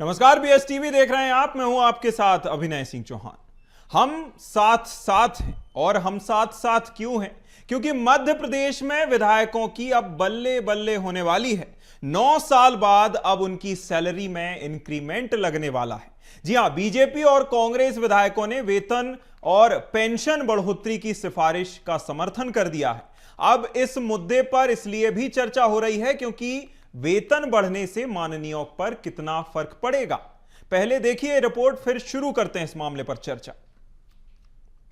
नमस्कार, BS TV देख रहे हैं आप। मैं हूं आपके साथ अभिनय सिंह चौहान। हम साथ साथ हैं और हम साथ साथ क्यों हैं? क्योंकि मध्य प्रदेश में विधायकों की अब बल्ले बल्ले होने वाली है। 9 साल बाद अब उनकी सैलरी में इंक्रीमेंट लगने वाला है। जी हां, बीजेपी और कांग्रेस विधायकों ने वेतन और पेंशन बढ़ोतरी की सिफारिश का समर्थन कर दिया है। अब इस मुद्दे पर इसलिए भी चर्चा हो रही है क्योंकि वेतन बढ़ने से माननीयों पर कितना फर्क पड़ेगा। पहले देखिए रिपोर्ट, फिर शुरू करते हैं इस मामले पर चर्चा।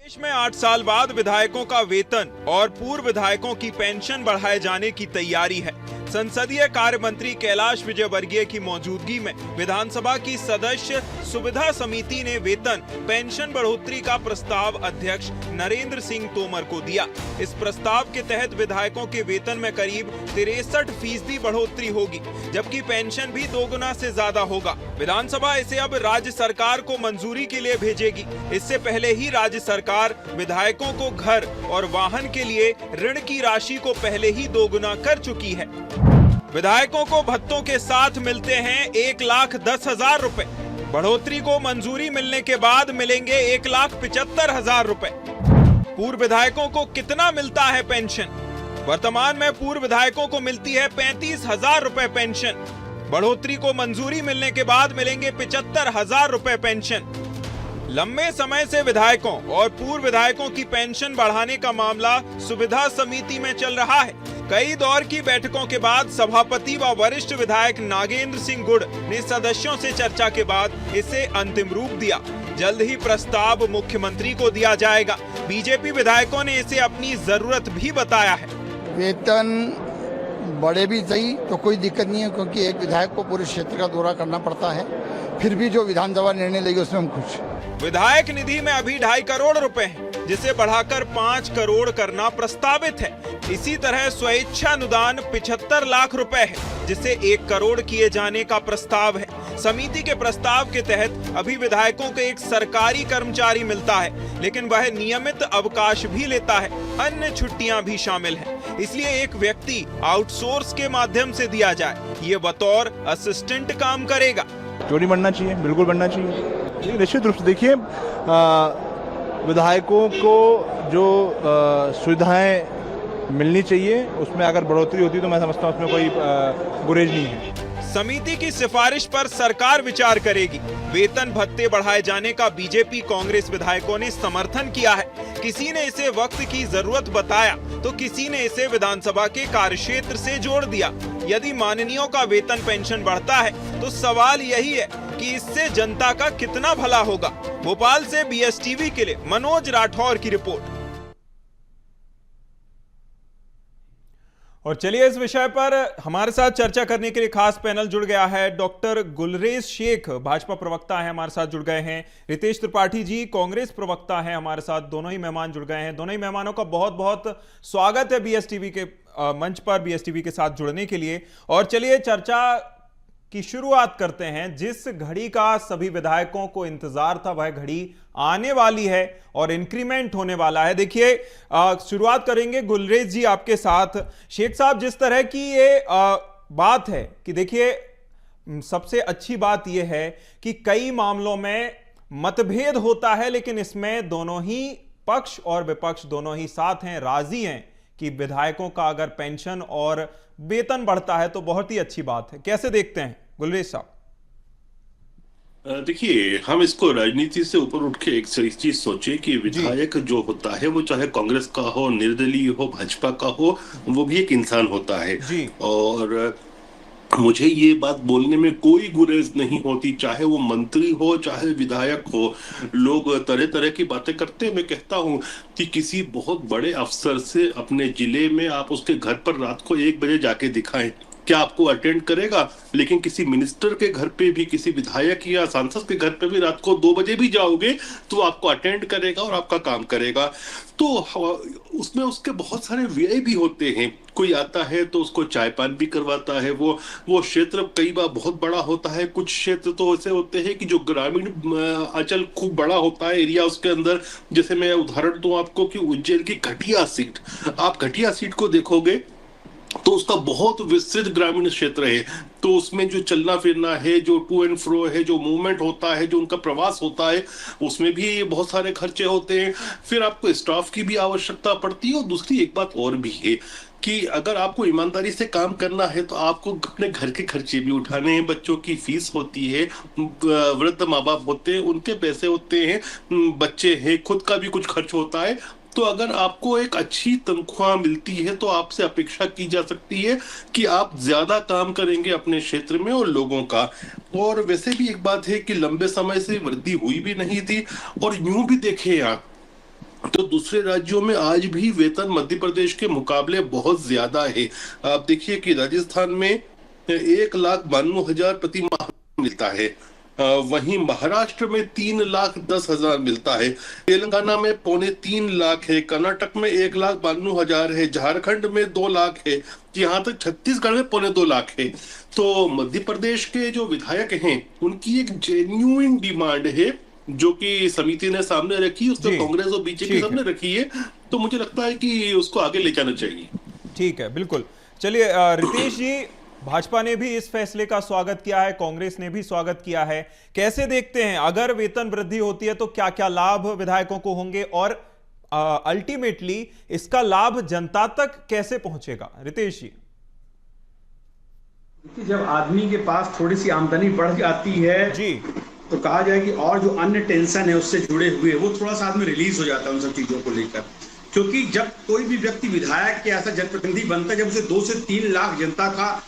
देश में 8 साल बाद विधायकों का वेतन और पूर्व विधायकों की पेंशन बढ़ाए जाने की तैयारी है। संसदीय कार्य मंत्री कैलाश विजयवर्गीय की मौजूदगी में विधानसभा की सदस्य सुविधा समिति ने वेतन पेंशन बढ़ोतरी का प्रस्ताव अध्यक्ष नरेंद्र सिंह तोमर को दिया। इस प्रस्ताव के तहत विधायकों के वेतन में करीब 63% बढ़ोतरी होगी, जबकि पेंशन भी 2 गुना से ज्यादा होगा। विधानसभा इसे अब राज्य सरकार को मंजूरी के लिए भेजेगी। इससे पहले ही राज्य सरकार विधायकों को घर और वाहन के लिए ऋण की राशि को पहले ही 2 गुना कर चुकी है। विधायकों को भत्तों के साथ मिलते हैं 1,10,000 रुपए। बढ़ोतरी को मंजूरी मिलने के बाद मिलेंगे 1,75,000 रुपए। पूर्व विधायकों को कितना मिलता है पेंशन? वर्तमान में पूर्व विधायकों को मिलती है 35,000 रुपए पेंशन। बढ़ोतरी को मंजूरी मिलने के बाद मिलेंगे 75,000 रुपए पेंशन। लंबे समय से विधायकों और पूर्व विधायकों की पेंशन बढ़ाने का मामला सुविधा समिति में चल रहा है। कई दौर की बैठकों के बाद सभापति व वरिष्ठ विधायक नागेंद्र सिंह गुड़ ने सदस्यों से चर्चा के बाद इसे अंतिम रूप दिया। जल्द ही प्रस्ताव मुख्यमंत्री को दिया जाएगा। बीजेपी विधायकों ने इसे अपनी जरूरत भी बताया है। वेतन बढ़े भी सही तो कोई दिक्कत नहीं है, क्योंकि एक विधायक को पूरे क्षेत्र का दौरा करना पड़ता है। फिर भी जो विधानसभा निर्णय लेगी उसमें हम खुश। विधायक निधि में अभी 2.5 करोड़ रुपए हैं, जिसे बढ़ाकर 5 करोड़ करना प्रस्तावित है। इसी तरह स्वेच्छा अनुदान 75 लाख रुपए है, जिसे 1 करोड़ किए जाने का प्रस्ताव है। समिति के प्रस्ताव के तहत अभी विधायकों को एक सरकारी कर्मचारी मिलता है, लेकिन वह नियमित अवकाश भी लेता है। अन्य छुट्टियां भी शामिल हैं। इसलिए एक व्यक्ति आउटसोर्स के माध्यम से दिया जाए। ये बतौर असिस्टेंट काम करेगा। क्यों नहीं बढ़ना चाहिए? बिल्कुल बढ़ना चाहिए। निश्चित रूप से देखिए, विधायकों को जो सुविधाएं मिलनी चाहिए उसमें अगर बढ़ोतरी होती है तो मैं समझता हूँ उसमें कोई गुरेज नहीं है। समिति की सिफारिश पर सरकार विचार करेगी। वेतन भत्ते बढ़ाए जाने का बीजेपी कांग्रेस विधायकों ने समर्थन किया है। किसी ने इसे वक्त की जरूरत बताया तो किसी ने इसे विधानसभा के कार्यक्षेत्र से जोड़ दिया। यदि माननीयों का वेतन पेंशन बढ़ता है तो सवाल यही है कि इससे जनता का कितना भला होगा। भोपाल से बीएस टीवी के लिए मनोज राठौर की रिपोर्ट। और चलिए, इस विषय पर हमारे साथ चर्चा करने के लिए खास पैनल जुड़ गया है। डॉक्टर गुलरेज शेख भाजपा प्रवक्ता है, हमारे साथ जुड़ गए हैं। रितेश त्रिपाठी जी कांग्रेस प्रवक्ता है, हमारे साथ। दोनों ही मेहमान जुड़ गए हैं। दोनों ही मेहमानों का बहुत बहुत स्वागत है बीएस टीवी के मंच पर, बीएस टीवी के साथ जुड़ने के लिए। और चलिए चर्चा की शुरुआत करते हैं। जिस घड़ी का सभी विधायकों को इंतजार था वह घड़ी आने वाली है और इंक्रीमेंट होने वाला है। देखिए, शुरुआत करेंगे गुलरेज जी आपके साथ। शेख साहब, जिस तरह की ये बात है कि देखिए, सबसे अच्छी बात यह है कि कई मामलों में मतभेद होता है, लेकिन इसमें दोनों ही पक्ष और विपक्ष दोनों ही साथ हैं, राजी हैं कि विधायकों का अगर पेंशन और वेतन बढ़ता है तो बहुत ही अच्छी बात है। कैसे देखते हैं गुलरेज साहब? देखिए, हम इसको राजनीति से ऊपर उठ के एक चीज सोचे कि विधायक जो होता है वो चाहे कांग्रेस का हो, निर्दलीय हो, भाजपा का हो, वो भी एक इंसान होता है। और मुझे ये बात बोलने में कोई गुरेज नहीं होती, चाहे वो मंत्री हो चाहे विधायक हो। लोग तरह तरह की बातें करते हैं। मैं कहता हूं कि किसी बहुत बड़े अफसर से अपने जिले में आप उसके घर पर रात को 1 बजे जाके दिखाएं, क्या आपको अटेंड करेगा? लेकिन किसी मिनिस्टर के घर पे भी, किसी विधायक या सांसद के घर पे भी रात को 2 बजे भी जाओगे तो आपको अटेंड करेगा और आपका काम करेगा। तो उसमें उसके बहुत सारे व्यय भी होते हैं। कोई आता है तो उसको चाय पान भी करवाता है। वो क्षेत्र कई बार बहुत बड़ा होता है। कुछ क्षेत्र तो ऐसे होते हैं कि जो ग्रामीण अंचल खूब बड़ा होता है एरिया, उसके अंदर, जैसे मैं उदाहरण दूं आपको कि उज्जैन की घटिया सीट, आप घटिया सीट को देखोगे तो उसका बहुत विस्तृत ग्रामीण क्षेत्र है, तो उसमें जो चलना फिरना है, जो टू एंड फ्रो है, जो मूवमेंट होता है, जो उनका प्रवास होता है, उसमें भी बहुत सारे खर्चे होते हैं। फिर आपको स्टाफ की भी आवश्यकता पड़ती है। और दूसरी एक बात और भी है कि अगर आपको ईमानदारी से काम करना है तो आपको अपने घर के खर्चे भी उठाने हैं, बच्चों की फीस होती है, वृद्ध माँ बाप होते हैं उनके पैसे होते हैं, बच्चे हैं, खुद का भी कुछ खर्च होता है। तो अगर आपको एक अच्छी तनख्वाह मिलती है तो आपसे अपेक्षा की जा सकती है कि आप ज्यादा काम करेंगे अपने क्षेत्र में और लोगों का। और वैसे भी एक बात है कि लंबे समय से वृद्धि हुई भी नहीं थी, और यूं भी देखें आप तो दूसरे राज्यों में आज भी वेतन मध्य प्रदेश के मुकाबले बहुत ज्यादा है। आप देखिए कि राजस्थान में 1,92,000 प्रति माह मिलता है, वहीं महाराष्ट्र में 3,10,000 मिलता है, तेलंगाना में 2.25 लाख है, कर्नाटक में 1,92,000 है, झारखंड में 2 लाख है, यहाँ तक छत्तीसगढ़ में 2.25 लाख है। तो मध्य प्रदेश के जो विधायक हैं उनकी एक जेन्युइन डिमांड है जो कि समिति ने सामने रखी, उसमें कांग्रेस और बीजेपी सबने रखी है। तो मुझे लगता है कि उसको आगे ले जाना चाहिए। ठीक है, बिल्कुल। चलिए रितेश जी, भाजपा ने भी इस फैसले का स्वागत किया है, कांग्रेस ने भी स्वागत किया है। कैसे देखते हैं, अगर वेतन वृद्धि होती है तो क्या क्या लाभ विधायकों को होंगे और अल्टीमेटली इसका लाभ जनता तक कैसे पहुंचेगा? रितेश जी। जब आदमी के पास थोड़ी सी आमदनी बढ़ जाती है जी, तो कहा जाए कि और जो अन्य टेंशन है उससे जुड़े हुए वो थोड़ा सा आदमी रिलीज हो जाता है उन सब चीजों को लेकर। क्योंकि जब कोई भी व्यक्ति विधायक या ऐसा जनप्रतिनिधि बनता है, जब उसे 2 से 3 लाख जनता का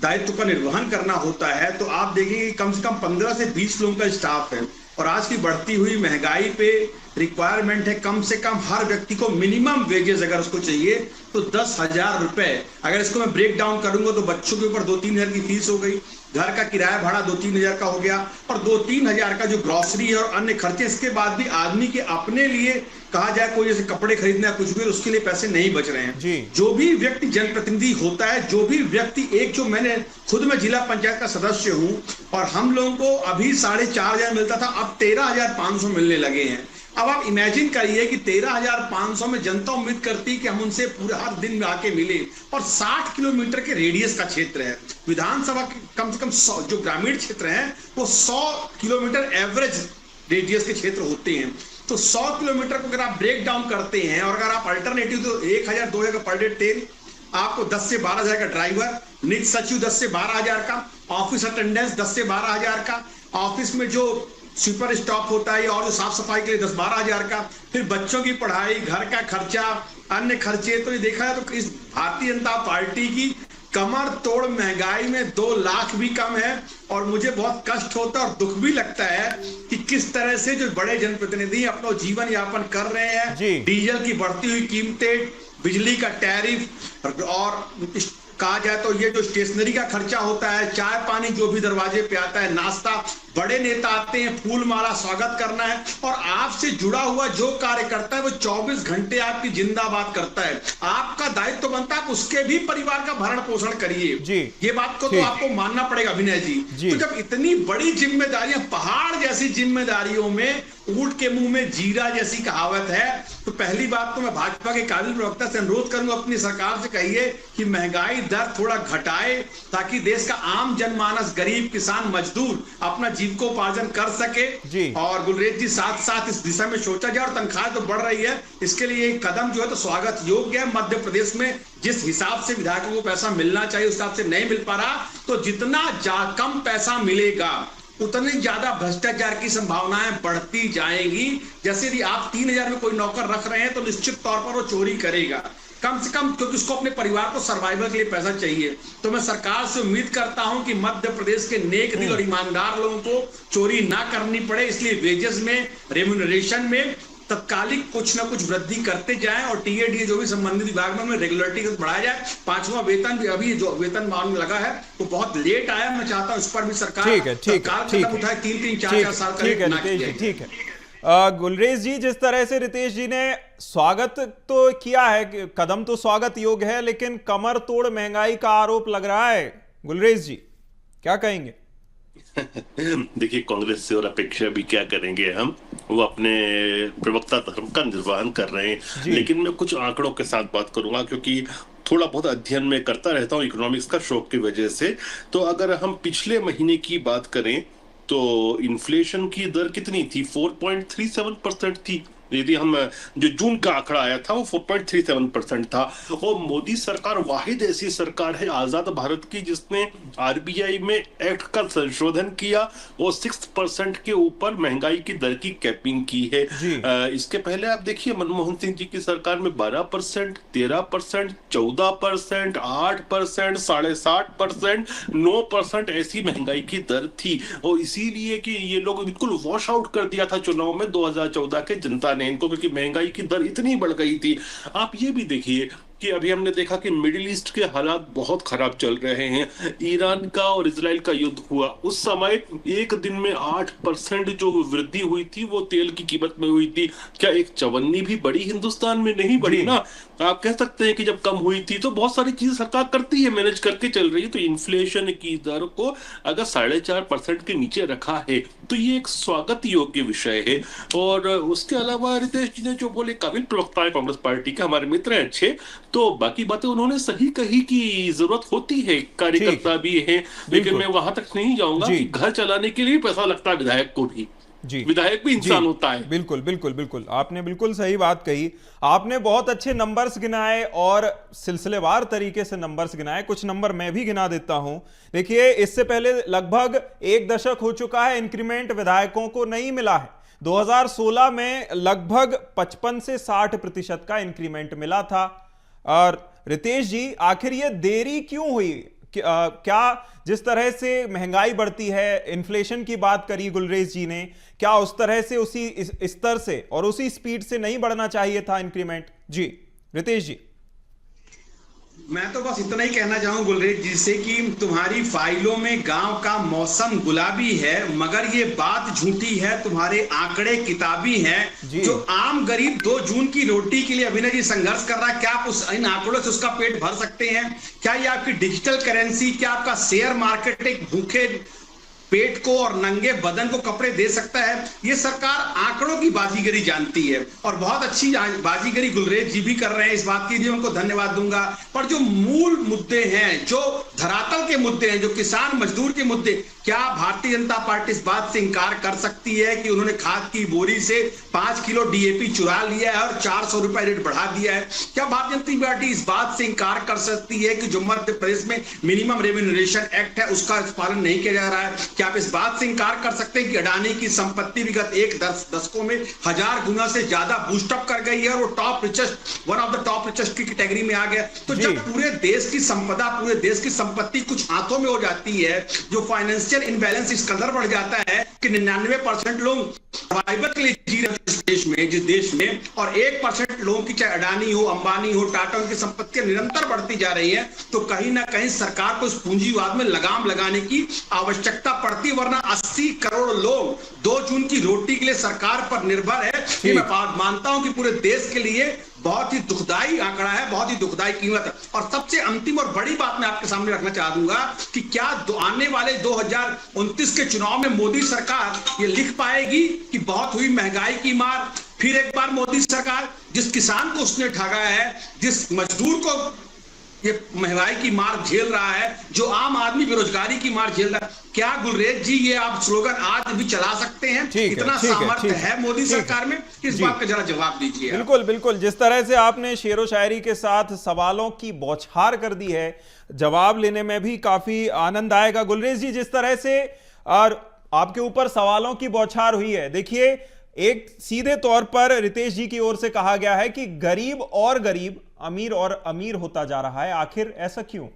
दायित्व का निर्वहन करना होता है, तो आप देखेंगे कि कम से कम 15 से 20 लोगों का स्टाफ है। और आज की बढ़ती हुई महंगाई पे रिक्वायरमेंट है कम से कम हर व्यक्ति को मिनिमम वेजेस अगर उसको चाहिए तो 10,000 रुपए। अगर इसको मैं ब्रेक डाउन करूंगा तो बच्चों के ऊपर 2-3 हजार की फीस हो गई, घर का किराया भाड़ा 2-3 हजार का हो गया, और 2-3 हजार का जो ग्रोसरी है और अन्य खर्चे, इसके बाद भी आदमी के अपने लिए कहा जाए कोई जैसे कपड़े खरीदना कुछ भी, उसके लिए पैसे नहीं बच रहे हैं। जो भी व्यक्ति जनप्रतिनिधि होता है, जो भी व्यक्ति जो मैंने खुद में जिला पंचायत का सदस्य हूं और हम लोगों को अभी 4,500 मिलता था, अब 13,500 मिलने लगे हैं। अब आप इमेजिन करिए कि 13,500 में जनता उम्मीद करती कि हम उनसे पूरा हर दिन में आके मिले, और 60 किलोमीटर के रेडियस का क्षेत्र है। विधानसभा कम से कम 100 जो ग्रामीण क्षेत्र है वो 100 किलोमीटर एवरेज रेडियस के क्षेत्र होते हैं। तो 100 किलोमीटर को अगर आप ब्रेक डाउन करते हैं, और अगर आप अल्टरनेटिव तो 1,000-2,000 का पर डे तेल, आपको 10 से 12,000 का ड्राइवर, निज सचिव 10 से 12,000 का, ऑफिस अटेंडेंस 10 से 12,000 का, ऑफिस में जो सुपर स्टॉक होता है और जो साफ सफाई के लिए 10-12,000 का, फिर बच्चों की पढ़ाई, घर का खर्चा, अन्य खर्चे, तो ये देखा जाए तो इस भारतीय जनता पार्टी की कमर तोड़ महंगाई में 2 लाख भी कम है। और मुझे बहुत कष्ट होता है और दुख भी लगता है कि किस तरह से जो बड़े जनप्रतिनिधि अपना जीवन यापन कर रहे हैं, डीजल की बढ़ती हुई कीमतें, बिजली का टैरिफ, और कहा जाए तो ये जो स्टेशनरी का खर्चा होता है, चाय पानी जो भी दरवाजे पे आता है, नाश्ता, बड़े नेता आते हैं फूल माला स्वागत करना है, और आपसे जुड़ा हुआ जो कार्यकर्ता है वो 24 घंटे आपकी जिंदाबाद करता है। आपका दायित्व बनता है उसके भी परिवार का भरण पोषण करिए। ये बात को तो आपको मानना पड़ेगा विनय जी। तो जब इतनी बड़ी जिम्मेदारियां, पहाड़ जैसी जिम्मेदारियों में ऊंट के मुंह में जीरा जैसी कहावत है, तो पहली बात तो मैं भाजपा के काबिल प्रवक्ता से अनुरोध करूंगा, अपनी सरकार से कहिए कि महंगाई दर थोड़ा घटाए, ताकि देश का आम जनमानस, गरीब, किसान, मजदूर अपना जीविकोपार्जन कर सके। और गुलरेज जी, साथ साथ इस दिशा में सोचा जाए, और तनख्वाह तो बढ़ रही है, इसके लिए एक कदम जो है तो स्वागत योग्य है। मध्य प्रदेश में जिस हिसाब से विधायकों को पैसा मिलना चाहिए उस हिसाब से नहीं मिल पा रहा, तो जितना कम पैसा मिलेगा उतनी ज्यादा भ्रष्टाचार की संभावनाएं बढ़ती जाएंगी। जैसे यदि आप 3,000 में कोई नौकर रख रहे हैं तो निश्चित तौर पर वो चोरी करेगा कम से कम, क्योंकि उसको अपने परिवार को सर्वाइवल के लिए पैसा चाहिए। तो मैं सरकार से उम्मीद करता हूं कि मध्य प्रदेश के नेक दिल और ईमानदार लोगों को चोरी ना करनी पड़े, इसलिए वेजेस में, रेम्यूनरेशन में तत्कालिक कुछ ना कुछ वृद्धि करते जाएं, और टीएडीए जो भी संबंधित विभाग में रेगुलरिटी को बढ़ाया जाए। 5वां वेतन भी, अभी जो वेतन मांग लगा है वो बहुत लेट आया, मैं चाहता हूं इस पर भी सरकार कदम उठाए, 3-4 साल का। ठीक है गुलरेज जी, जिस तरह से रितेश जी ने स्वागत तो किया है, कदम तो स्वागत योग्य है, लेकिन कमर तोड़ महंगाई का आरोप लग रहा है। गुलरेज जी क्या कहेंगे? देखिए, कांग्रेस से और अपेक्षा भी क्या करेंगे हम, वो अपने प्रवक्ता धर्म का निर्वहन कर रहे हैं। लेकिन मैं कुछ आंकड़ों के साथ बात करूंगा, क्योंकि थोड़ा बहुत अध्ययन में करता रहता हूँ इकोनॉमिक्स का शौक की वजह से। तो अगर हम पिछले महीने की बात करें तो इन्फ्लेशन की दर कितनी थी? 4.37% थी। यदि हम जो जून का आंकड़ा आया था वो 4.37% था। और मोदी सरकार वाहिद ऐसी सरकार है आजाद भारत की जिसने आरबीआई में एक्ट का संशोधन किया और 6% के ऊपर महंगाई की दर की कैपिंग की है। इसके पहले आप देखिए मनमोहन सिंह जी की सरकार में 12%, 13%, 14%, 8%, 7.5%, 9% ऐसी महंगाई की दर थी। और इसीलिए कि ये लोग बिल्कुल वॉश आउट कर दिया था चुनाव में 2014 के जनता ने इनको, क्योंकि महंगाई की दर इतनी बढ़ गई थी। आप ये भी देखिए कि अभी हमने देखा कि मिडिल ईस्ट के हालात बहुत खराब चल रहे हैं। ईरान का और इजराइल का युद्ध हुआ, उस समय एक दिन में 8% जो वृद्धि हुई थी वो तेल की कीमत में हुई थी। क्या एक चवन्नी भी बढ़ी? हिंदुस्तान में नहीं बढ़ी ना। आप कह सकते हैं कि जब कम हुई थी तो बहुत सारी चीजें सरकार करती है, मैनेज करके चल रही है। तो इन्फ्लेशन की दर को अगर 4.5% के नीचे रखा है तो ये एक स्वागत योग्य विषय है। और उसके अलावा रितेश जी ने जो बोले, काबिल प्रवक्ता है कांग्रेस पार्टी के, हमारे मित्र हैं अच्छे, तो बाकी बातें उन्होंने सही कही कि जरूरत होती है, कार्यकर्ता भी है, लेकिन मैं वहां तक नहीं जाऊंगा कि घर चलाने के लिए पैसा लगता है विधायक को भी। विधायक भी इंसान होता है। बिल्कुल बिल्कुल बिल्कुल, आपने बिल्कुल सही बात कही। आपने बहुत अच्छे नंबर्स गिनाए और सिलसिलेवार तरीके से नंबर्स गिनाए। कुछ नंबर मैं भी गिना देता हूं। देखिए, इससे पहले लगभग 1 दशक हो चुका है, इंक्रीमेंट विधायकों को नहीं मिला है। 2016 में लगभग 55 से 60% का इंक्रीमेंट मिला था। और रितेश जी, आखिर ये देरी क्यों हुई? क्या जिस तरह से महंगाई बढ़ती है, इन्फ्लेशन की बात करी गुलरेज जी ने, क्या उस तरह से उसी स्तर से और उसी स्पीड से नहीं बढ़ना चाहिए था इंक्रीमेंट? जी रितेश जी। मैं तो बस इतना ही कहना चाहूँ गुलरेज जी से कि तुम्हारी फाइलों में गांव का मौसम गुलाबी है, मगर ये बात झूठी है, तुम्हारे आंकड़े किताबी हैं। जो आम गरीब 2 जून की रोटी के लिए अभिनय जी संघर्ष कर रहा है, क्या आप इन आंकड़ों से उसका पेट भर सकते हैं? क्या ये आपकी डिजिटल करेंसी, क्या आपका शेयर मार्केट एक भूखे पेट को और नंगे बदन को कपड़े दे सकता है? ये सरकार आंकड़ों की बाजीगरी जानती है और बहुत अच्छी बाजीगरी गुलरेज जी भी कर रहे हैं। इस बात के लिए उनको धन्यवाद दूंगा। पर जो मूल मुद्दे हैं, जो धरातल के मुद्दे हैं, जो किसान मजदूर के मुद्दे, क्या भारतीय जनता पार्टी इस बात से इंकार कर सकती है कि उन्होंने खाद की बोरी से 5 किलो डीएपी चुरा लिया है और 400 रुपए रेट बढ़ा दिया है? क्या भारतीय जनता पार्टी इस बात से इंकार कर सकती है कि जो मध्य प्रदेश में मिनिमम रेम्यूनरेशन एक्ट है उसका पालन नहीं किया जा रहा है? क्या आप इस बात से इंकार कर सकते हैं कि अडानी की संपत्ति विगत 1 दशकों में 1000 गुना से ज्यादा बूस्टअप कर गई है और वो top richest, one of the top richest की कैटेगरी में आ गया? तो जब पूरे देश की संपदा, पूरे देश की संपत्ति कुछ हाथों में हो जाती है, जो फाइनेंशियल इनबैलेंस इस कदर बढ़ जाता है कि 99% लोग सर्वाइवल के लिए जी रहे हैं जिस देश में, और 1% लोगों की, चाहे अडानी हो, अंबानी हो, टाटा, की संपत्तियां निरंतर बढ़ती जा रही है, तो कहीं ना कहीं सरकार को इस पूंजीवाद में लगाम लगाने की आवश्यकता पड़ती, वरना 80 करोड़ लोग 2 जून की रोटी के लिए सरकार पर निर्भर है। ये मैं मानता हूं कि पूरे देश के लिए बहुत ही दुखदाई आंकड़ा है, बहुत ही दुखदाई कीमत है। और सबसे अंतिम और बड़ी बात मैं आपके सामने रखना चाहूंगा कि क्या आने वाले 2029 के चुनाव में मोदी सरकार ये लिख पाएगी कि बहुत हुई महंगाई की मार? फिर एक बार मोदी सरकार जिस किसान को उसने ठगा है, जिस मजदूर को ये महंगाई की मार झेल रहा है, जो आम आदमी बेरोजगारी की मार झेल रहा है, क्या गुलरेज जी ये आप स्लोगन आज भी चला सकते हैं? इतना सामर्थ्य है मोदी सरकार में? इस बात का जरा जवाब दीजिए। बिल्कुल बिल्कुल, जिस तरह से आपने शेरो शायरी के साथ सवालों की बौछार कर दी है, जवाब लेने में भी काफी आनंद आएगा। गुलरेज जी, जिस तरह से और आपके ऊपर सवालों की बौछार हुई है, देखिए, एक सीधे तौर पर रितेश जी की ओर से कहा गया है कि गरीब और गरीब, अमीर और अमीर होता जा रहा है। आखिर ऐसा क्यों?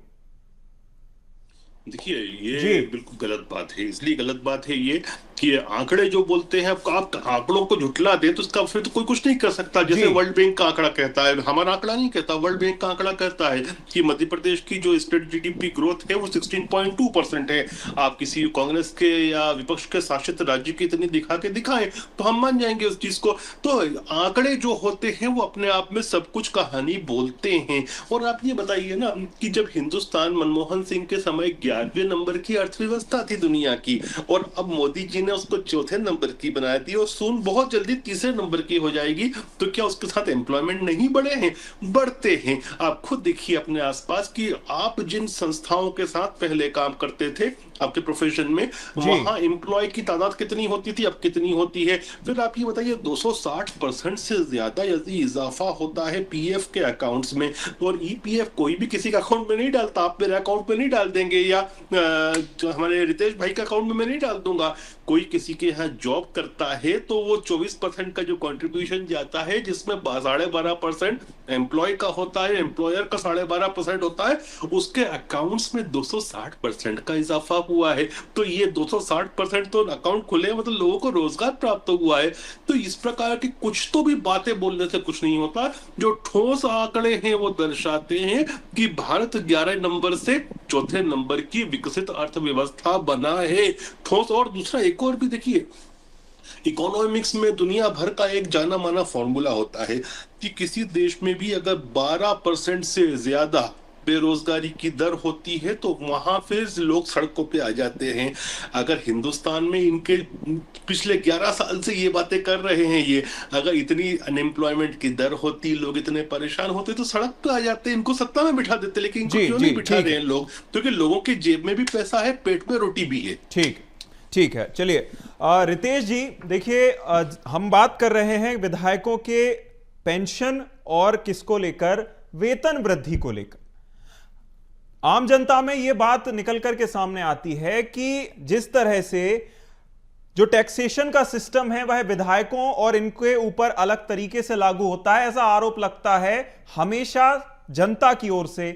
देखिए, ये बिल्कुल गलत बात है। इसलिए गलत बात है ये कि आंकड़े जो बोलते हैं, आप आंकड़ों को झुठला दे तो उसका फिर तो कोई कुछ नहीं कर सकता। जैसे वर्ल्ड बैंक का आंकड़ा कहता है, हमारा आंकड़ा नहीं कहता, वर्ल्ड बैंक का आंकड़ा कहता है कि मध्य प्रदेश की जो स्टेट जीडीपी ग्रोथ है वो 16.2% है। आप किसी कांग्रेस के या विपक्ष के शासित राज्य की इतनी दिखा के दिखाएं तो हम मान जाएंगे उस चीज को। तो आंकड़े जो होते हैं वो अपने आप में सब कुछ कहानी बोलते हैं। और आप ये बताइए ना कि जब हिंदुस्तान मनमोहन सिंह के समय 11वें नंबर की अर्थव्यवस्था थी दुनिया की, और अब मोदी जी ने उसको चौथे नंबर की बना दी और सून बहुत जल्दी तीसरे नंबर की हो जाएगी। तो क्या उसके साथ एम्प्लॉयमेंट नहीं बढ़े हैं? बढ़ते हैं। आप खुद देखिए अपने आसपास कि आप जिन संस्थाओं के साथ पहले काम करते थे आपके प्रोफेशन में, वहां एम्प्लॉय की तादाद कितनी होती थी, अब कितनी होती है? फिर आप ये बताइए 260% से ज्यादा यदि इजाफा होता है पीएफ के अकाउंट्स में, और ईपीएफ कोई भी किसी का अकाउंट में नहीं डालता, आप मेरे अकाउंट में नहीं डाल देंगे, या हमारे रितेश भाई का अकाउंट में मैं नहीं डाल दूंगा। कोई किसी के यहाँ जॉब करता है तो वो 24% का जो कंट्रीब्यूशन जाता है, जिसमें 12.5% एम्प्लॉय का होता है, एम्प्लॉयर का 12.5% होता है, उसके अकाउंट्स में 260% का इजाफा हुआ है। तो ये 260% तो अकाउंट खुले, मतलब लोगों को रोजगार प्राप्त हुआ है। तो इस प्रकार की कुछ तो भी बातें बोलने से कुछ नहीं होता। जो ठोस आंकड़े हैं वो दर्शाते हैं कि भारत 11 नंबर से चौथे नंबर की विकसित अर्थव्यवस्था बना है। ठोस। और दूसरा एक और भी देखिए, इकोनॉमिक्स में दुनिया भर का एक जाना माना फॉर्मूला होता है कि किसी देश में भी अगर 12% से ज्यादा बेरोजगारी की दर होती है तो वहां फिर लोग सड़कों पे आ जाते हैं। अगर हिंदुस्तान में इनके पिछले 11 साल से ये बातें कर रहे हैं, ये अगर इतनी अनएम्प्लॉयमेंट की दर होती, लोग इतने परेशान होते तो सड़क पे आ जाते, इनको सत्ता में बिठा देते। लेकिन इनको क्यों नहीं बिठा रहे हैं लोग? क्योंकि लोगों की जेब में भी पैसा है, पेट में रोटी भी है। ठीक है। चलिए रितेश जी, देखिए हम बात कर रहे हैं विधायकों के पेंशन और किसको लेकर, वेतन वृद्धि को लेकर। आम जनता में यह बात निकल करके सामने आती है कि जिस तरह से जो टैक्सेशन का सिस्टम है वह विधायकों और इनके ऊपर अलग तरीके से लागू होता है, ऐसा आरोप लगता है हमेशा जनता की ओर से।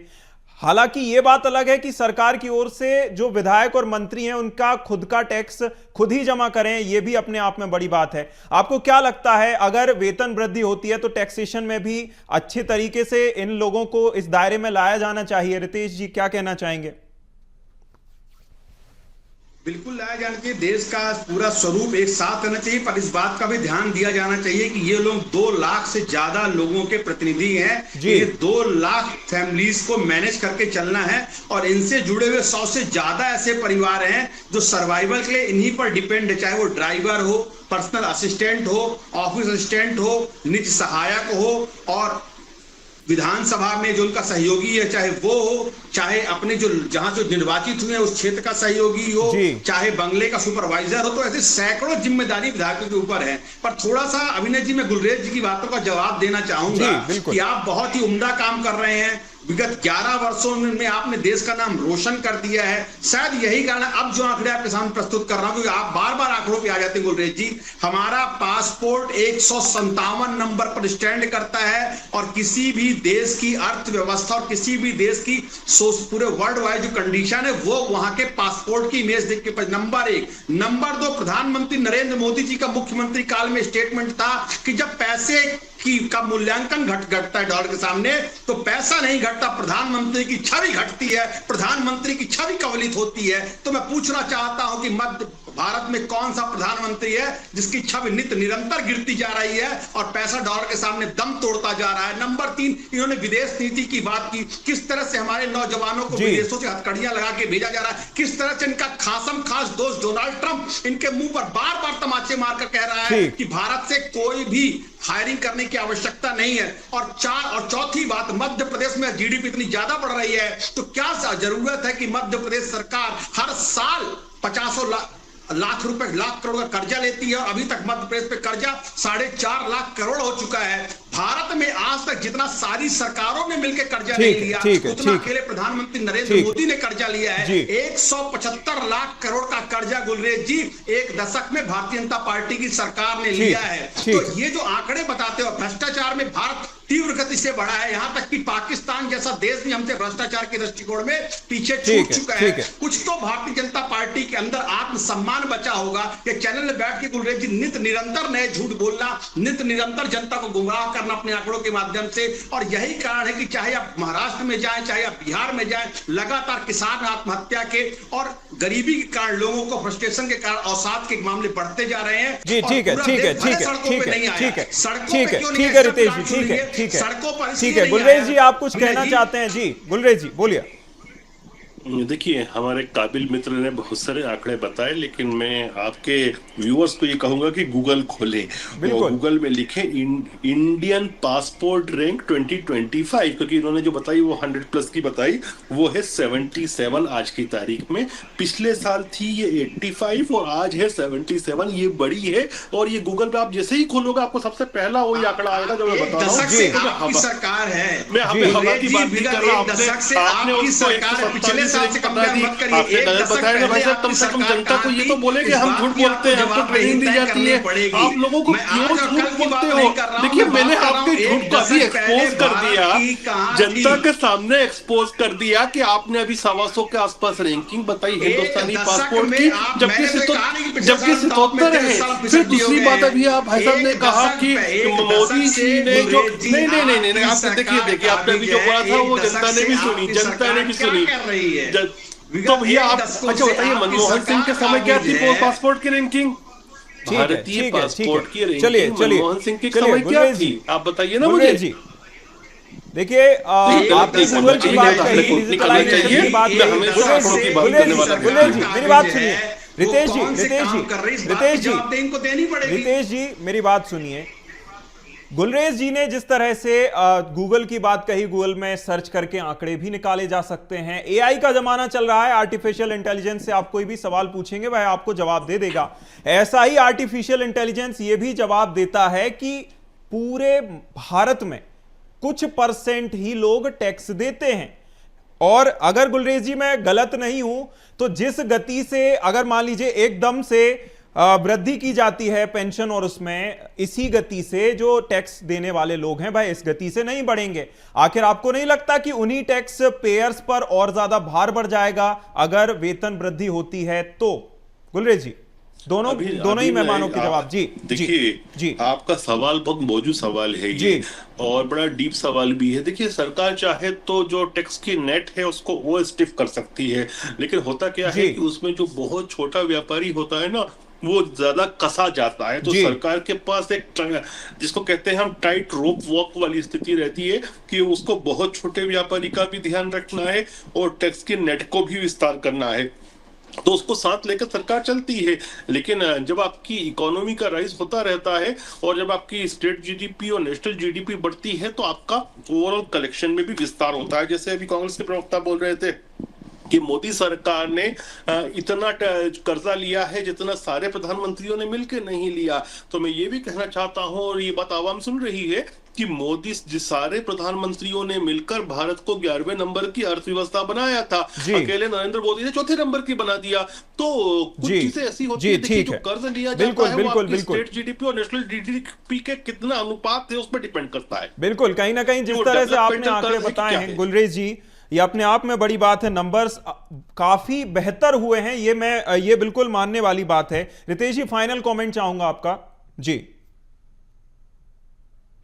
हालांकि यह बात अलग है कि सरकार की ओर से जो विधायक और मंत्री हैं उनका खुद का टैक्स खुद ही जमा करें, यह भी अपने आप में बड़ी बात है। आपको क्या लगता है, अगर वेतन वृद्धि होती है तो टैक्सेशन में भी अच्छे तरीके से इन लोगों को इस दायरे में लाया जाना चाहिए? रितेश जी क्या कहना चाहेंगे? बिल्कुल लाया जाना चाहिए। देश का पूरा स्वरूप एक साथ रहना चाहिए, पर इस बात का भी ध्यान दिया जाना चाहिए कि ये लोग 2 लाख से ज्यादा लोगों के प्रतिनिधि हैं। ये 2 लाख फैमिलीज को मैनेज करके चलना है, और इनसे जुड़े हुए 100 से ज्यादा ऐसे परिवार हैं जो सर्वाइवल के लिए इन्हीं पर डिपेंड है, चाहे वो ड्राइवर हो, पर्सनल असिस्टेंट हो, ऑफिस असिस्टेंट हो, निजी सहायक हो, और विधानसभा में जो उनका सहयोगी है, चाहे वो हो, चाहे अपने जो जहां जो निर्वाचित हुए उस क्षेत्र का सहयोगी हो, चाहे बंगले का सुपरवाइजर हो। तो ऐसे सैकड़ों जिम्मेदारी विधायकों के ऊपर है। पर थोड़ा सा अभिनय जी, मैं गुलरेज जी की बातों का जवाब देना चाहूंगा कि आप बहुत ही उम्दा काम कर रहे हैं। विगत 11 वर्षों में आपने देश का नाम रोशन कर दिया है। शायद यही कारण है अब जो आंकड़े आपके सामने प्रस्तुत कर रहा हूं, क्योंकि आप बार बार आंकड़ों पे आ जाते हैं गुलरेज जी। हमारा पासपोर्ट 157 नंबर पर स्टैंड करता है, और किसी भी देश की अर्थव्यवस्था और किसी भी देश की पूरे वर्ल्ड वाइड जो कंडीशन है वो वहां के पासपोर्ट की इमेज देख के नंबर 1। नंबर 2, प्रधानमंत्री नरेंद्र मोदी जी का मुख्यमंत्री काल में स्टेटमेंट था कि जब पैसे का मूल्यांकन घटता है डॉलर के सामने, तो पैसा नहीं घटता, प्रधानमंत्री की छवि घटती है, प्रधानमंत्री की छवि कवलित होती है। तो मैं पूछना चाहता हूं कि मध्य भारत में कौन सा प्रधानमंत्री है जिसकी छवि निरंतर गिरती जा रही है और पैसा डॉलर के सामने दम तोड़ता जा रहा है? नंबर 3, इन्होंने विदेश नीति की बात की, किस तरह से हमारे नौजवानों को विदेशों से हथकड़ियां लगा के भेजा जा रहा है, किस तरह से इनका खासम खास दोस्त डोनाल्ड ट्रंप इनके मुंह पर बार बार तमाचे मारकर कह रहा है कि भारत से कोई भी हायरिंग करने की आवश्यकता नहीं है। और चौथी बात, मध्य प्रदेश में जीडीपी इतनी ज्यादा बढ़ रही है, तो क्या जरूरत है कि मध्य प्रदेश सरकार हर साल 50 लाख करोड़ का कर्जा लेती है, और अभी तक मध्य प्रदेश पे कर्जा 4.5 लाख करोड़ हो चुका है। भारत में आज तक जितना सारी सरकारों ने मिलकर कर्जा नहीं लिया, उतना अकेले प्रधानमंत्री नरेंद्र मोदी ने कर्जा लिया है। 175 लाख करोड़ का कर्जा गुलरेज जी 1 दशक में भारतीय जनता पार्टी की सरकार ने लिया है। तो ये जो आंकड़े बताते हो, भ्रष्टाचार में भारत तीव्र गति से बढ़ा है, यहां तक कि पाकिस्तान जैसा देश भी हमसे भ्रष्टाचार के दृष्टिकोण में पीछे छूट चुका है। कुछ तो भारतीय जनता पार्टी के अंदर आत्मसम्मान बचा होगा कि चैनल में बैठ के गुलरेज जी नित निरंतर नए झूठ बोलना, नित निरंतर जनता को गुमराह करना अपने आंकड़ों के माध्यम से। और यही कारण है कि चाहे आप महाराष्ट्र में जाएं, चाहे आप बिहार में जाएं, लगातार किसान आत्महत्या के और गरीबी के कारण, लोगों को फ्रस्ट्रेशन के कारण अवसाद के मामले बढ़ते जा रहे हैं। ठीक है रितेश जी, ठीक है गुलरेज जी, आप कुछ कहना चाहते हैं? जी गुलरेज जी बोलिए। देखिए, हमारे काबिल मित्र ने बहुत सारे आंकड़े बताए, लेकिन मैं आपके व्यूअर्स को ये कहूंगा कि गूगल खोलें और गूगल में लिखें इंडियन पासपोर्ट रैंक 2025, क्योंकि इन्होंने जो बताई वो 100+ की बताई, वो है 77 आज की तारीख में। पिछले साल थी ये 85 और आज है 77। ये बड़ी है और ये गूगल पे आप जैसे ही खोलोगे आपको सबसे पहला वही आंकड़ा आएगा जो मैं बता रहा हूँ। सरकार है, मैं हवा की बात नहीं कर रहा, आपने उसको 147 आपने गलत बताया ना भाई साहब। कम से कम जनता को ये तो बोले कि हम झूठ बोलते हैं, हमको ट्रेनिंग दी जाती है, आप लोगों को क्यों झूठ बोलते हो? देखिए, मैंने आपके झूठ को अभी एक्सपोज कर दिया, जनता के सामने एक्सपोज कर दिया कि आपने अभी 125 के आसपास रैंकिंग बताई हिंदुस्तानी पासपोर्ट की, जबकि 77 है। फिर दूसरी बात अभी आप भाई साहब ने कहा कि मोदी जी ने जो नहीं आप देखिए आपने अभी जो बोला था वो जनता ने भी सुनी, जनता ने भी सुनी। तो भैया आप अच्छा बताइए, मनमोहन सिंह के समय क्या थी पासपोर्ट की रैंकिंग? भारतीय पासपोर्ट की रैंकिंग मनमोहन सिंह के समय क्या थी? आप बताइए ना मुझे। देखिए, आपने गूगल की बात कही, मेरी बात सुनिए रितेश जी मेरी बात सुनिए। गुलरेज जी ने जिस तरह से गूगल की बात कही, गूगल में सर्च करके आंकड़े भी निकाले जा सकते हैं। एआई का जमाना चल रहा है, आर्टिफिशियल इंटेलिजेंस से आप कोई भी सवाल पूछेंगे वह आपको जवाब दे देगा। ऐसा ही आर्टिफिशियल इंटेलिजेंस ये भी जवाब देता है कि पूरे भारत में कुछ % ही लोग टैक्स देते हैं। और अगर गुलरेज जी मैं गलत नहीं हूं तो जिस गति से अगर मान लीजिए एकदम से वृद्धि की जाती है पेंशन और उसमें, इसी गति से जो टैक्स देने वाले लोग हैं भाई इस गति से नहीं बढ़ेंगे। आखिर आपको नहीं लगता कि उन्हीं टैक्स पेयर्स पर और ज्यादा भार बढ़ जाएगा अगर वेतन वृद्धि होती है तो? गुलरेज जी, दोनों ही मेहमानों के जवाब। जी देखिए, आपका सवाल बहुत मौजूद सवाल है ये, और बड़ा डीप सवाल भी है। देखिए, सरकार चाहे तो जो टैक्स की नेट है उसको वो स्टिफ कर सकती है, लेकिन होता क्या है कि उसमें जो बहुत छोटा व्यापारी होता है ना वो ज्यादा कसा जाता है। तो सरकार के पास एक जिसको कहते हैं हम टाइट रोप वॉक वाली स्थिति रहती है कि उसको बहुत छोटे व्यापारी का भी ध्यान रखना है और टैक्स के नेट को भी विस्तार करना है, तो उसको साथ लेकर सरकार चलती है। लेकिन जब आपकी इकोनॉमी का राइज होता रहता है और जब आपकी स्टेट जीडीपी और नेशनल जीडीपी बढ़ती है तो आपका ओवरऑल कलेक्शन में भी विस्तार होता है। जैसे अभी कांग्रेस के प्रवक्ता बोल रहे थे कि मोदी सरकार ने इतना कर्जा लिया है जितना सारे प्रधानमंत्रियों ने मिलकर नहीं लिया। तो मैं ये भी कहना चाहता हूं, और ये बात आवाम सुन रही है, कि मोदी सारे प्रधानमंत्रियों ने मिलकर भारत को 11वें नंबर की अर्थव्यवस्था बनाया था, अकेले नरेंद्र मोदी ने 4थे नंबर की बना दिया। तो कुछ चीजें ऐसी होती है कि जो कर्ज लिया जाता है वो आपकी स्टेट जीडीपी और नेशनल जीडीपी के कितना अनुपात है उस पर डिपेंड करता है। बिल्कुल, कहीं ना कहीं जिस तरह से आपने आंकड़े बताए हैं गुलरेज जी, ये अपने आप में बड़ी बात है। नंबर्स काफी बेहतर हुए हैं, ये बिल्कुल मानने वाली बात है। रितेश जी, फाइनल कमेंट चाहूंगा आपका। जी,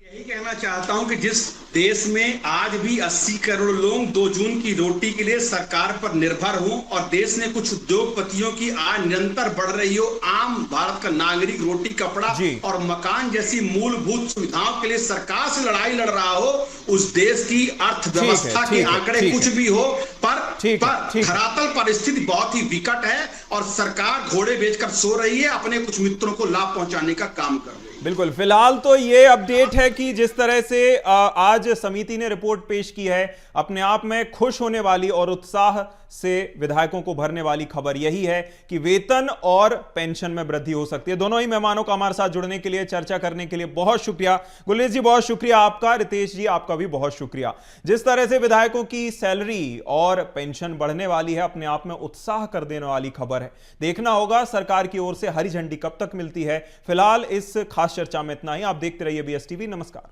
यही कहना चाहता हूं कि जिस देश में आज भी 80 करोड़ लोग 2 जून की रोटी के लिए सरकार पर निर्भर हों और देश में कुछ उद्योगपतियों की आय निरंतर बढ़ रही हो, आम भारत का नागरिक रोटी, कपड़ा और मकान जैसी मूलभूत सुविधाओं के लिए सरकार से लड़ाई लड़ रहा हो, उस देश की अर्थव्यवस्था के आंकड़े कुछ भी हो, पर धरातल परिस्थिति बहुत ही विकट है और सरकार घोड़े बेचकर सो रही है, अपने कुछ मित्रों को लाभ पहुंचाने का काम कर रही है। बिल्कुल, फिलहाल तो ये अपडेट है कि जिस तरह से आज समिति ने रिपोर्ट पेश की है, अपने आप में खुश होने वाली और उत्साह से विधायकों को भरने वाली खबर यही है कि वेतन और पेंशन में वृद्धि हो सकती है। दोनों ही मेहमानों का हमारे साथ जुड़ने के लिए, चर्चा करने के लिए बहुत शुक्रिया। गुलरेज जी बहुत शुक्रिया आपका, रितेश जी आपका भी बहुत शुक्रिया। जिस तरह से विधायकों की सैलरी और पेंशन बढ़ने वाली है, अपने आप में उत्साह कर देने वाली खबर है। देखना होगा सरकार की ओर से हरी झंडी कब तक मिलती है। फिलहाल इस खास चर्चा में इतना ही। आप देखते रहिए BSTV। नमस्कार।